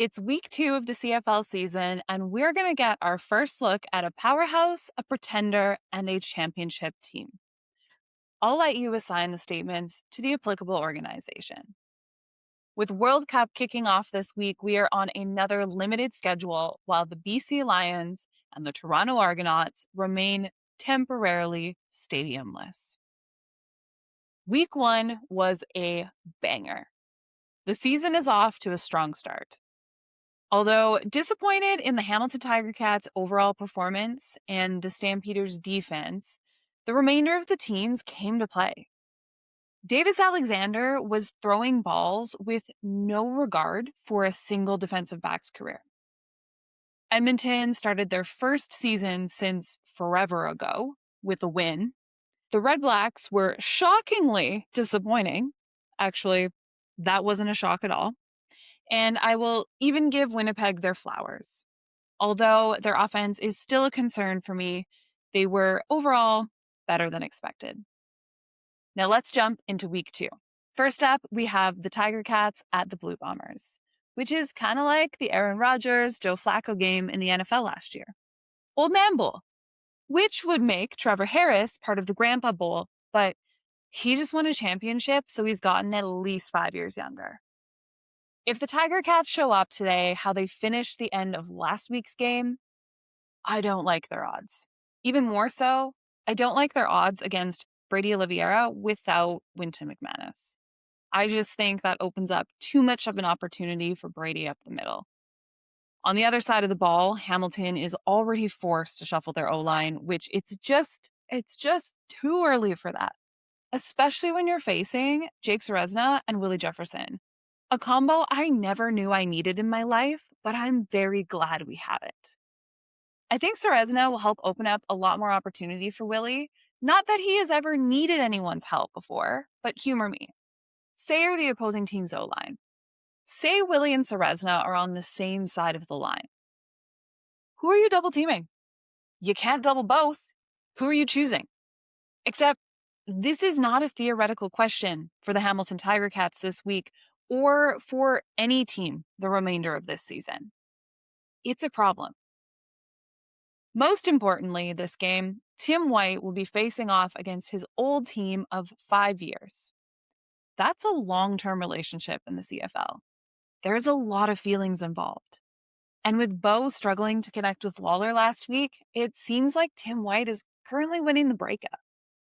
It's week 2 of the CFL season, and we're going to get our first look at a powerhouse, a pretender, and a championship team. I'll let you assign the statements to the applicable organization. With World Cup kicking off this week, we are on another limited schedule while the BC Lions and the Toronto Argonauts remain temporarily stadiumless. Week 1 was a banger. The season is off to a strong start. Although disappointed in the Hamilton Tiger Cats' overall performance and the Stampeders' defense, the remainder of the teams came to play. Davis Alexander was throwing balls with no regard for a single defensive back's career. Edmonton started their first season since forever ago with a win. The Red Blacks were shockingly disappointing. Actually, that wasn't a shock at all. And I will even give Winnipeg their flowers. Although their offense is still a concern for me, they were overall better than expected. Now let's jump into week 2. First up, we have the Tiger Cats at the Blue Bombers, which is kind of like the Aaron Rodgers, Joe Flacco game in the NFL last year. Old Man Bowl, which would make Trevor Harris part of the Grandpa Bowl, but he just won a championship, so he's gotten at least 5 years younger. If the Tiger Cats show up today how they finished the end of last week's game, I don't like their odds. Even more so, I don't like their odds against Brady Oliveira without Wynton McManus. I just think that opens up too much of an opportunity for Brady up the middle. On the other side of the ball, Hamilton is already forced to shuffle their O-line, which it's just too early for that, especially when you're facing Jake Ceresna and Willie Jefferson. A combo I never knew I needed in my life, but I'm very glad we have it. I think Ceresna will help open up a lot more opportunity for Willie. Not that he has ever needed anyone's help before, but humor me. Say you're the opposing team's O-line. Say Willie and Ceresna are on the same side of the line. Who are you double teaming? You can't double both. Who are you choosing? Except this is not a theoretical question for the Hamilton Tiger Cats this week or for any team the remainder of this season. It's a problem. Most importantly, this game, Tim White will be facing off against his old team of 5 years. That's a long-term relationship in the CFL. There's a lot of feelings involved. And with Bo struggling to connect with Lawler last week, it seems like Tim White is currently winning the breakup.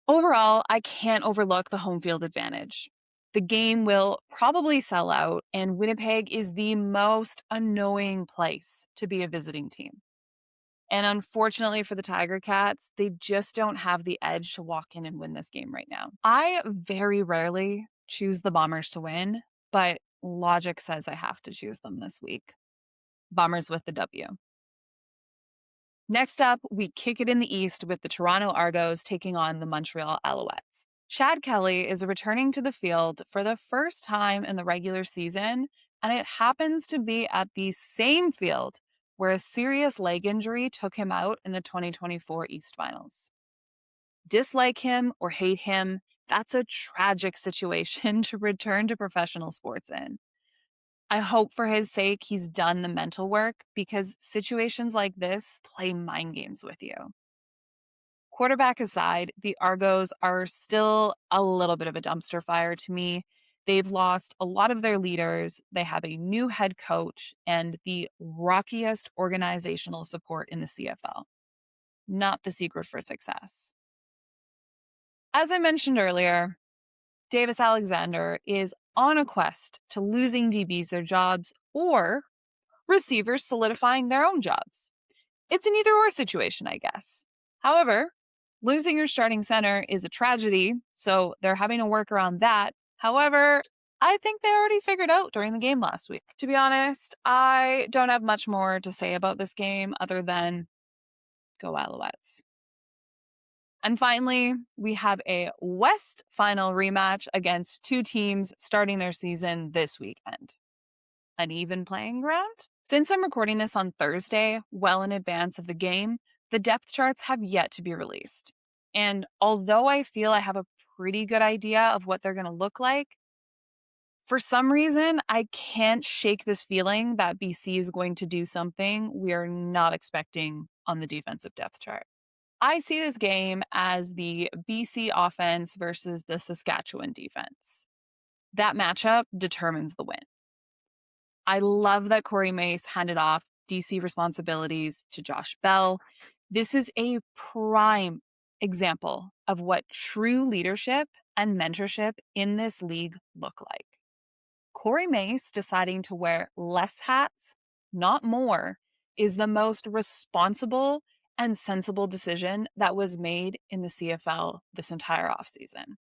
Overall, I can't overlook the home field advantage. The game will probably sell out, and Winnipeg is the most annoying place to be a visiting team. And unfortunately for the Tiger Cats, they just don't have the edge to walk in and win this game right now. I very rarely choose the Bombers to win, but logic says I have to choose them this week. Bombers with the W. Next up, we kick it in the East with the Toronto Argos taking on the Montreal Alouettes. Chad Kelly is returning to the field for the first time in the regular season, and it happens to be at the same field where a serious leg injury took him out in the 2024 East Finals. Dislike him or hate him, that's a tragic situation to return to professional sports in. I hope for his sake he's done the mental work because situations like this play mind games with you. Quarterback aside, the Argos are still a little bit of a dumpster fire to me. They've lost a lot of their leaders. They have a new head coach and the rockiest organizational support in the CFL. Not the secret for success. As I mentioned earlier, Davis Alexander is on a quest to losing DBs their jobs or receivers solidifying their own jobs. It's an either-or situation, I guess. However, losing your starting center is a tragedy, so they're having to work around that. However, I think they already figured out during the game last week. To be honest, I don't have much more to say about this game other than go Alouettes. And finally, we have a West final rematch against two teams starting their season this weekend. An even playing ground? Since I'm recording this on Thursday, well in advance of the game, the depth charts have yet to be released. And although I feel I have a pretty good idea of what they're going to look like, For some reason, I can't shake this feeling that BC is going to do something we are not expecting on the defensive depth chart. I see this game as the BC offense versus the Saskatchewan defense. That matchup determines the win. I love that Corey Mace handed off DC responsibilities to Josh Bell. This is a prime example of what true leadership and mentorship in this league look like. Corey Mace deciding to wear less hats, not more, is the most responsible and sensible decision that was made in the CFL this entire offseason.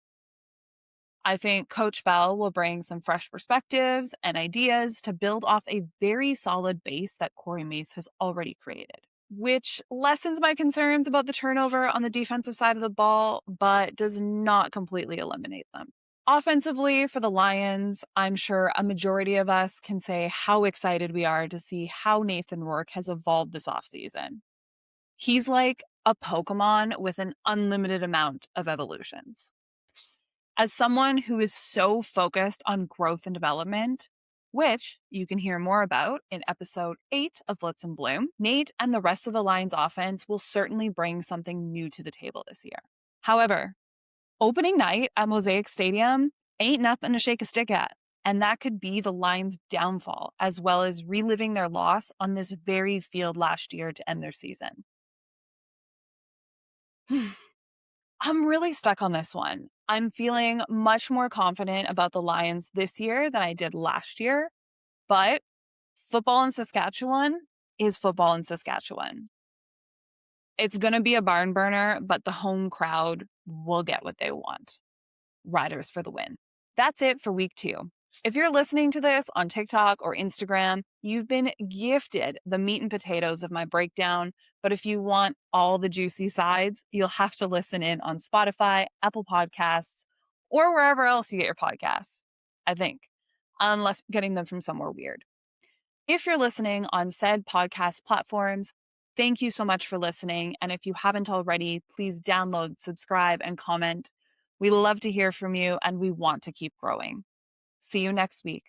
I think Coach Bell will bring some fresh perspectives and ideas to build off a very solid base that Corey Mace has already created, which lessens my concerns about the turnover on the defensive side of the ball, but does not completely eliminate them. Offensively, for the Lions, I'm sure a majority of us can say how excited we are to see how Nathan Rourke has evolved this offseason. He's like a Pokemon with an unlimited amount of evolutions. As someone who is so focused on growth and development, which you can hear more about in episode 8 of Blitz and Bloom, Nate and the rest of the Lions offense will certainly bring something new to the table this year. However, opening night at Mosaic Stadium ain't nothing to shake a stick at. And that could be the Lions' downfall, as well as reliving their loss on this very field last year to end their season. I'm really stuck on this one. I'm feeling much more confident about the Lions this year than I did last year, but football in Saskatchewan is football in Saskatchewan. It's going to be a barn burner, but the home crowd will get what they want. Riders for the win. That's it for week 2. If you're listening to this on TikTok or Instagram, you've been gifted the meat and potatoes of my breakdown. But if you want all the juicy sides, you'll have to listen in on Spotify, Apple Podcasts, or wherever else you get your podcasts, I think, unless getting them from somewhere weird. If you're listening on said podcast platforms, thank you so much for listening. And if you haven't already, please download, subscribe, and comment. We love to hear from you, and we want to keep growing. See you next week.